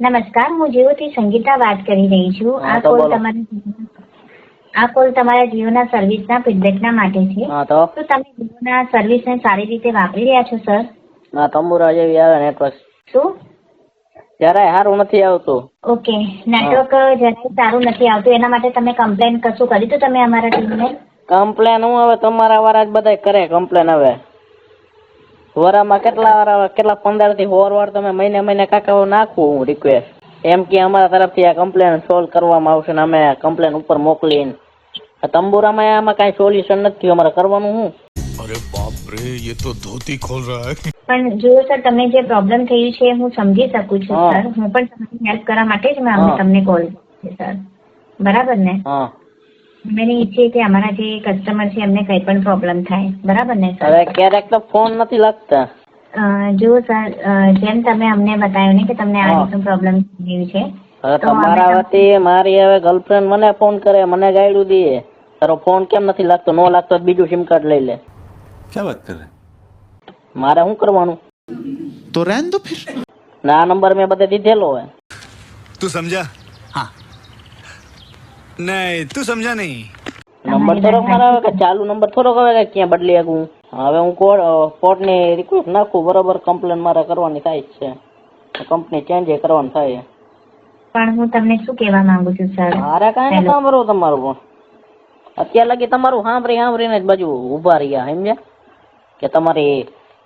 નમસ્કાર, હું જીઓથી સંગીતા વાત કરી રહી છું. આ કોલ તમારા જીઓના સર્વિસના ફીડબેકના માટે છે. તો તમે જીઓના સર્વિસને સારી રીતે વાપરી રહ્યા છો સર? ના, તંબુરા જેવી આવે નેટવર્ક. શું? જરાય સારું નથી આવતું. ઓકે, નેટવર્ક જરાય સારું નથી આવતું, એના માટે તમે કમ્પ્લેન કશું કરી તો તમે અમારા ટીમને? કમ્પ્લેન હું હવે તમારા વાળા જ બધા કરે કમ્પ્લેન. હવે વરામાં કેટલા 15 થી 16 વાર તમે મહિને કાકા નાખવું હું રિક્વેસ્ટ, એમ કે અમારા તરફથી આ કમ્પ્લેન સોલ્વ કરવામાં આવશે ને અમે કમ્પ્લેન ઉપર મોકલીને. તંબુરામાં આમાં કઈ સોલ્યુશન નથી, અમારે કરવાનું શું? અરે બાપ રે, ये तो धोती खोल रहा है. પણ જો સર તમને જે પ્રોબ્લેમ થયું છે હું સમજી શકું છું સર. હું પણ તમારી હેલ્પ કરવા માટે જ મેં તમને કોલ કર્યો છે સર, બરાબર ને? અમે નહીં ઈચ્છીએ કે અમારા જે કસ્ટમર છે એમને કઈ પણ પ્રોબ્લેમ થાય, બરાબર ને સર? હવે ક્યારેક તો ફોન નથી લાગતા. જો સર, જેમ તમે અમને બતાવ્યું ને કે તમને આ રીતનો પ્રોબ્લેમ થયું છે, તમારા વતી મારી હવે ગર્લફ્રેન્ડ મને ફોન કરે, મને ગાયડું દે, તારો ફોન કેમ નથી લાગતો, નો લાગતો બીજું સિમ કાર્ડ લઈ લે. क्या बात कर रहे? મારે શું કરવાનું? तो रहने दो फिर. ના, નંબર મેં બધે દીધેલો હોય. तू समझा? हाँ. नहीं, तू समझा नहीं. નંબર થોડો મારા હવે ચાલુ નંબર થોડો હવે ક્યાં બદલી શકું? હવે હું કોર્ટની રિક્વેસ્ટ નાખું, બરોબર? કમ્પ્લેન મારે કરવાની થાય જ છે, કંપની ચેન્જ કરવાની થાય. પણ હું તમને શું કહેવા માંગુ છું સર? મારે કાંઈ નથી સાંભળવું તમારું, પણ અત્યાર લગી તમારું સાંભળીને જ બાજુ ઉભા રહ્યા, સમજ્યા? કે તમારી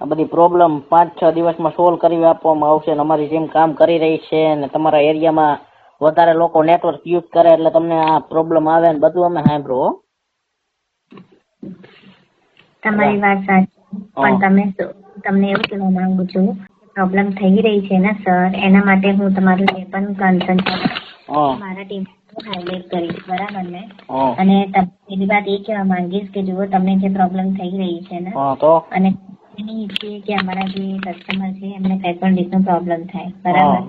આ બધી પ્રોબ્લેમ 5-6 દિવસમાં સોલ્વ કરી આપવામાં આવશે ને અમારી ટીમ કામ કરી રહી છે ને તમારા એરિયામાં વધારે લોકો નેટવર્ક યુઝ કરે એટલે તમને આ પ્રોબ્લેમ આવે ને બધું અમે સાંભળ્યું. તમારી વાત સાચી, પણ તમને એવું કહેવા માંગુ છું, પ્રોબ્લેમ થઈ રહી છે ને સર, એના માટે હું તમારું જે પણ કન્સર્ન છે મારા ટીમ હાઈલાઇટ કરીશ, બરાબર ને? અને એની વાત એ કહેવા માંગીશ કે જુઓ, તમને જે પ્રોબ્લેમ થઈ રહી છે ને, અને એની ઈચ્છીએ કે અમારા જે કસ્ટમર છે એમને કઈ પણ રીતનો પ્રોબ્લેમ થાય, બરાબર?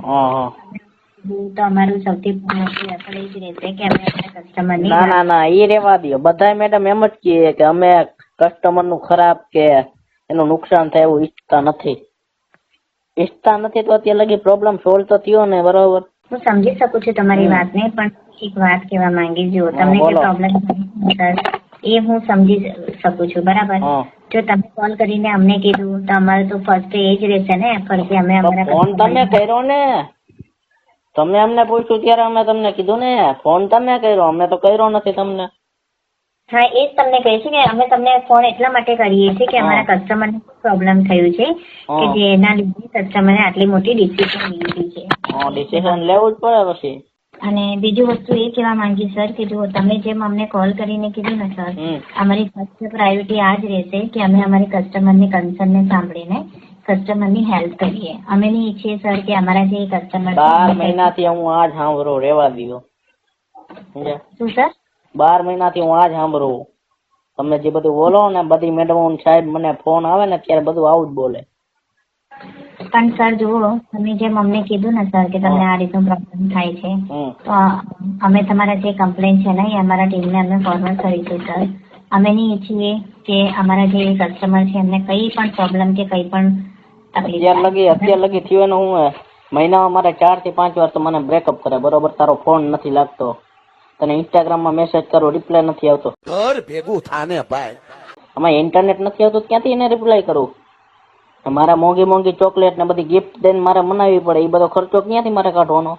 તો અમારું સૌથી મોટું એફર્ટ એ જ રહેશે કે અમે અમારા કસ્ટમરની ના એ રેવા દો. બધા મેડમ એમ જ કહે કે અમે કસ્ટમર નું ખરાબ કે એનું નુકસાન થાય એવું ઈચ્છતા નથી તો અત્યારે લગી પ્રોબ્લેમ સોલ્વ તો થયો ને, બરોબર? હું સમજી શકું છું તમારી વાતને, પણ એક વાત કહેવા માંગી, જો તમને જે પ્રોબ્લેમ એ હું સમજી શકું છું, બરાબર? જો તમે કોલ કરીને અમને કીધું તો અમારે તો ફર્સ્ટ એ જ રહેશે ને એફર્ટ કે અમે અમારા ફોન તમે કર્યો ને, તમે અમને પૂછ્યું ત્યારે અમે તમને કીધું ને, ફોન તમે કર્યો, અમે તો કર્યો નથી તમને. હા, એ જ તમને કહે છે કે અમે તમને ફોન એટલા માટે કરીએ છીએ કે અમારા કસ્ટમરને પ્રોબ્લેમ થયું છે કે જેના લીધે કસ્ટમરે આટલી મોટી ડિસિઝન લીધી છે. ડિસિઝન લેવું જ પડે પછી. અને બીજું વસ્તુ એ કહેવા માંગી સર કે જો તમે જેમ અમને કોલ કરીને કીધું ને સર, અમારી ફર્સ્ટ પ્રાયોરિટી આ જ રહેશે કે અમે અમારી કસ્ટમરની કન્સર્નને સાંભળીને કસ્ટમરની હેલ્પ કરીએ. અમે નહીં ઈચ્છીએ સર કે અમારા જે કસ્ટમર 12 મહિનાથી હું આજ સાંભળું, રેવા દો. શું સર? 12 મહિનાથી હું આજ સાંભળું. તમે જે બધું બોલો ને, બધી મેડમ સાહેબ મને ફોન આવે ને ત્યારે બધું આવું જ બોલે. પણ સર જુઓ, તમે જેમ અમને કીધું ને સર કે તમને આ રીતનો પ્રોબ્લેમ થાય છે, તો અમે તમારા જે કમ્પ્લેન છે ને એ અમારા ટીમને અમે ફોરવર્ડ કરીશું સર. અમે નહીં ઈચ્છીએ કે અમારા જે કસ્ટમર છે એમને કઈ પણ પ્રોબ્લેમ કે કઈ પણ અત્યાર લગી થયું હું મહિનામાં મારે 4 થી 5 વાર તો મને બ્રેકઅપ કરે, બરોબર? તારો ફોન નથી લાગતો, તને ઇન્સ્ટાગ્રામમાં મેસેજ કરું, રિપ્લાય નથી આવતો. ઘર ભેગું થાને ભાઈ, આમાં ઇન્ટરનેટ નથી આવતું, ક્યાંથી એને રિપ્લાય કરું? મારા મોંઘી ચોકલેટ ને બધી ગિફ્ટ દઈને મારે મનાવવી પડે, એ બધો ખર્ચો ક્યાંથી મારે કાઢવાનો?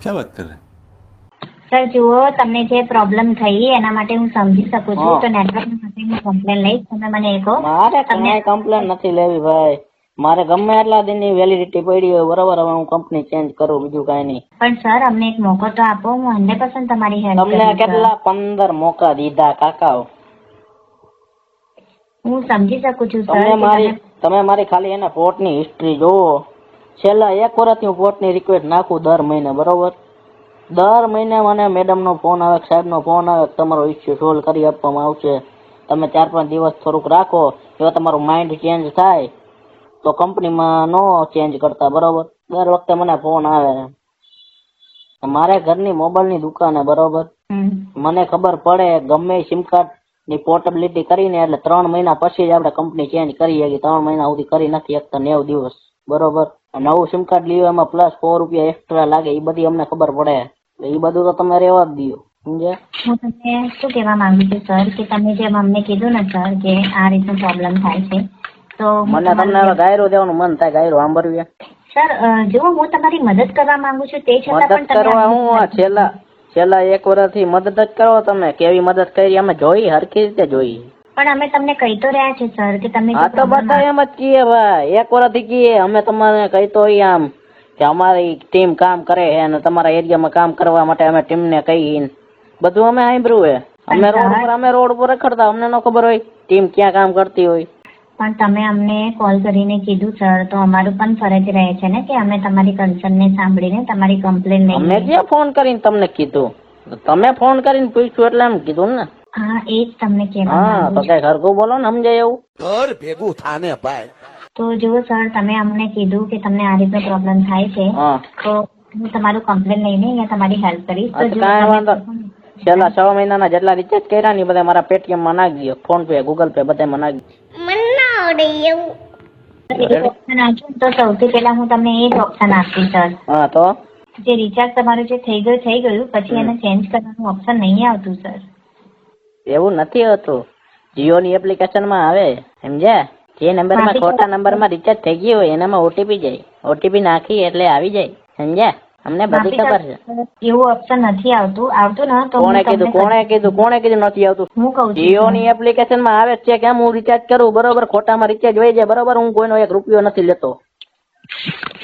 क्या बात कर रहे? સર જુઓ, તમને જે પ્રોબ્લેમ થઈ એના માટે હું સમજી શકું છું, તો નેટવર્ક માટે હું કમ્પ્લેન લઈશ. તમે મને કહો. મારે કઈ કમ્પ્લેન નથી લેવી ભાઈ, મારે ગમે એટલા દિનની વેલિડિટી પડી હોય, બરોબર? હવે હું કંપની ચેન્જ કરું, બીજું કઈ નહીં. પણ સર અમને એક મોકો તો આપો, હું 100% તમારી હેલ્પ કરીશ. તમને કેટલા 15 મોકા દીધા કાકા? હું સમજી શકું છું સર. તમે મારી ખાલી એને કોર્ટની હિસ્ટ્રી જોવો. છેલ્લા 1 વર્ષથી હું કોર્ટની રિક્વેસ્ટ નાખું દર મહિને, બરોબર? દર મહિને મને મેડમનો ફોન આવે, સાહેબનો ફોન આવે, તમારો ઇસ્યુ સોલ્વ કરી આપવામાં આવશે. તમે 4-5 દિવસ થોડુંક રાખો, જો તમારું માઇન્ડ ચેન્જ થાય તો કંપનીમાં નો ચેન્જ કરતા, બરોબર? દર વખતે મને ફોન આવે. મારે ઘરની મોબાઈલની દુકાન, બરોબર? મને ખબર પડે ગમે સિમ કાર્ડ ની પોર્ટેબિલિટી કરીને એટલે 3 મહિના પછી જ આપણે કંપની ચેન્જ કરી શકીએ. 3 મહિના સુધી કરી નથી શકતા, 90 દિવસ, બરોબર? નવું સિમ કાર્ડ લીધું એમાં પ્લસ 4 રૂપિયા એક્સ્ટ્રા લાગે એ બધી અમને ખબર પડે. એ બધું તો તમે રહેવા જ દો, સમજ્યા? હું તમને શું કહેવા માંગુ છું સર કે તમે જેમ અમને કીધું ને સર કે આ રીતનો પ્રોબ્લેમ થાય છે તો મને તમને હવે ગાયરો દેવાનું મન થાય, ગાયરો સાંભળવી. સર જો હું તમારી મદદ કરવા માંગુ છું તે છતાં મદદ પણ તમે કરવા હું આ છેલ્લા 1 વર્ષથી મદદ જ કરો. તમે કેવી મદદ કરી અમે જોઈ, હરખી રીતે જોઈ. પણ અમે તમને કહી તો રહ્યા છે સર કે તમે આ તો બધા એમ જ કીએ ભાઈ, 1 વર્ષથી કીએ અમે તમને કહી તો આમ કે અમારી ટીમ કામ કરે છે અને તમારા એરિયામાં કામ કરવા માટે અમે ટીમને કહી બધું અમે સાંભળ્યું છે. અમે રોડ ઉપર રખડતા, અમને ન ખબર હોય ટીમ ક્યાં કામ કરતી હોય. પણ તમે અમને કોલ કરીને કીધું સર તો અમારું પણ ફરજ રહે છે ને કે અમે તમારી કન્સર્ન ને સાંભળીને તમારી કમ્પ્લેન લઈને. અમને ક્યાં ફોન કરીને તમને કીધું? તમે ફોન કરીને પૂછ્યું એટલે એમ કીધું ને. હા એ જ તમને કહેવા હા તો કઈ હરખું બોલો ને, સમજાય એવું. ઘર ભેગું થાને ભાઈ. તો જુઓ સર તમે અમને કીધું કે તમને આ રીતનો પ્રોબ્લેમ થાય છે તો હું તમારું કમ્પ્લેન લઈને અહીંયા તમારી હેલ્પ કરીશ. તો જો કાંઈ વાંધો છેલ્લા 6 મહિનાના જેટલા રિચાર્જ કર્યા ને બધા મારા પેટીએમ માં નાખી દો, ફોન પે, ગૂગલ પે બધામાં નાખી દો. ઓપ્શન આપજો તો સૌથી પહેલા હું તમને એ જ ઓપ્શન આપીશ સર. હા તો જે રિચાર્જ તમારું જે થઈ ગયું પછી એને ચેન્જ કરવાનું ઓપ્શન નહીં આવતું સર. એવું નથી હોતું, જીઓ ની એપ્લિકેશન માં આવે, સમજ્યા? જે નંબર માં ખોટા નંબર માં રિચાર્જ થઈ ગયું હોય એનામાં ઓટીપી જાય, ઓટીપી નાખી એટલે આવી જાય, સમજ્યા? અમને બધી ખબર છે. એવું ઓપ્શન નથી આવતું ને તો કોણે કીધું નથી આવતું? હું કહું છું જીઓ ની એપ્લિકેશન માં આવે છે કેમ હું રિચાર્જ કરું, બરોબર? ખોટામાં રિચાર્જ વહી જાય, બરોબર? હું કોઈનો 1 રૂપિયો નથી લેતો.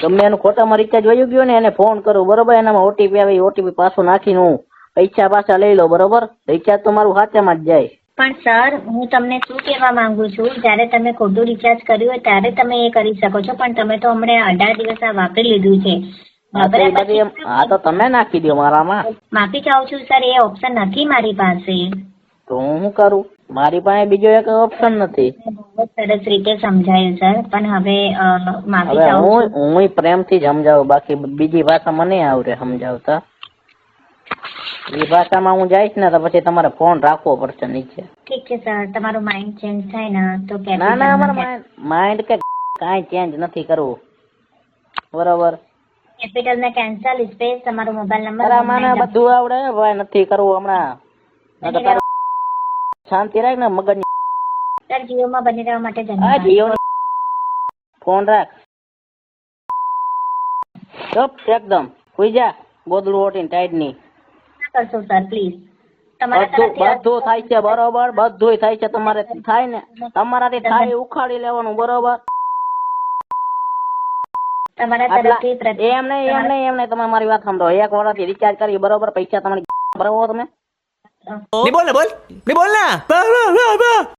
ગમે એનું ખોટામાં રિચાર્જ વહી ગયું ને એને ફોન કરું, બરોબર? એનામાં ઓટીપી આવે, ઓટીપી પાછું નાખીને હું પૈસા પાછા લઈ લો, બરોબર? રિચાર્જ તો મારું હાથેમાં જ જાય. પણ સર હું તમને શું કહેવા માંગુ છું, જ્યારે તમે ખોટું રિચાર્જ કર્યું હોય ત્યારે તમે એ કરી શકો છો, પણ તમે તો હમણાં 18 દિવસ આ વાપરી લીધું છે. હા તો તમે નાખી દો મારામાં. માફી ચાહું છું સર, એ ઓપ્શન નથી મારી પાસે. તો હું શું કરું? મારી પાસે બીજો એક ઓપ્શન નથી. બહુ સરસ રીતે સમજાયું સર, પણ હવે માફી ચાહું છું. હું પ્રેમથી જ સમજાવું, બાકી બીજી ભાષા મને આવડે સમજાવતા. એ ભાષામાં હું જઈશ ને તો પછી તમારે ફોન રાખવો પડશે નીચે. ઠીક છે સર, તમારું માઇન્ડ ચેન્જ થાય ને તો ના અમારું માઇન્ડ કે કાંઈ ચેન્જ નથી કરવું, બરોબર? કેપિટલ ને કેન્સલ સ્પેસ તમારો મોબાઈલ નંબર મને બધું આવડે ભાઈ, નથી કરવું હમણાં. શાંતિ રાખ ને મગજ. સર જીઓ માં બની રહેવા માટે હા જીઓ ફોન રાખ, ચપ એકદમ સુઈ જા, ગોદડું ઓટીને ટાઈટ ની કરશો સર પ્લીઝ. બધું થાય છે, બરોબર? બધું થાય છે. તમારે થાય ને, તમારાથી થાય ઉખાડી લેવાનું, બરોબર? તમારા તરફથી એમ નહીં તમે મારી વાત સમજો. 1 વર્ષથી રિચાર્જ કરી, બરોબર? પૈસા તમારી બરોબર? તમે બોલ ને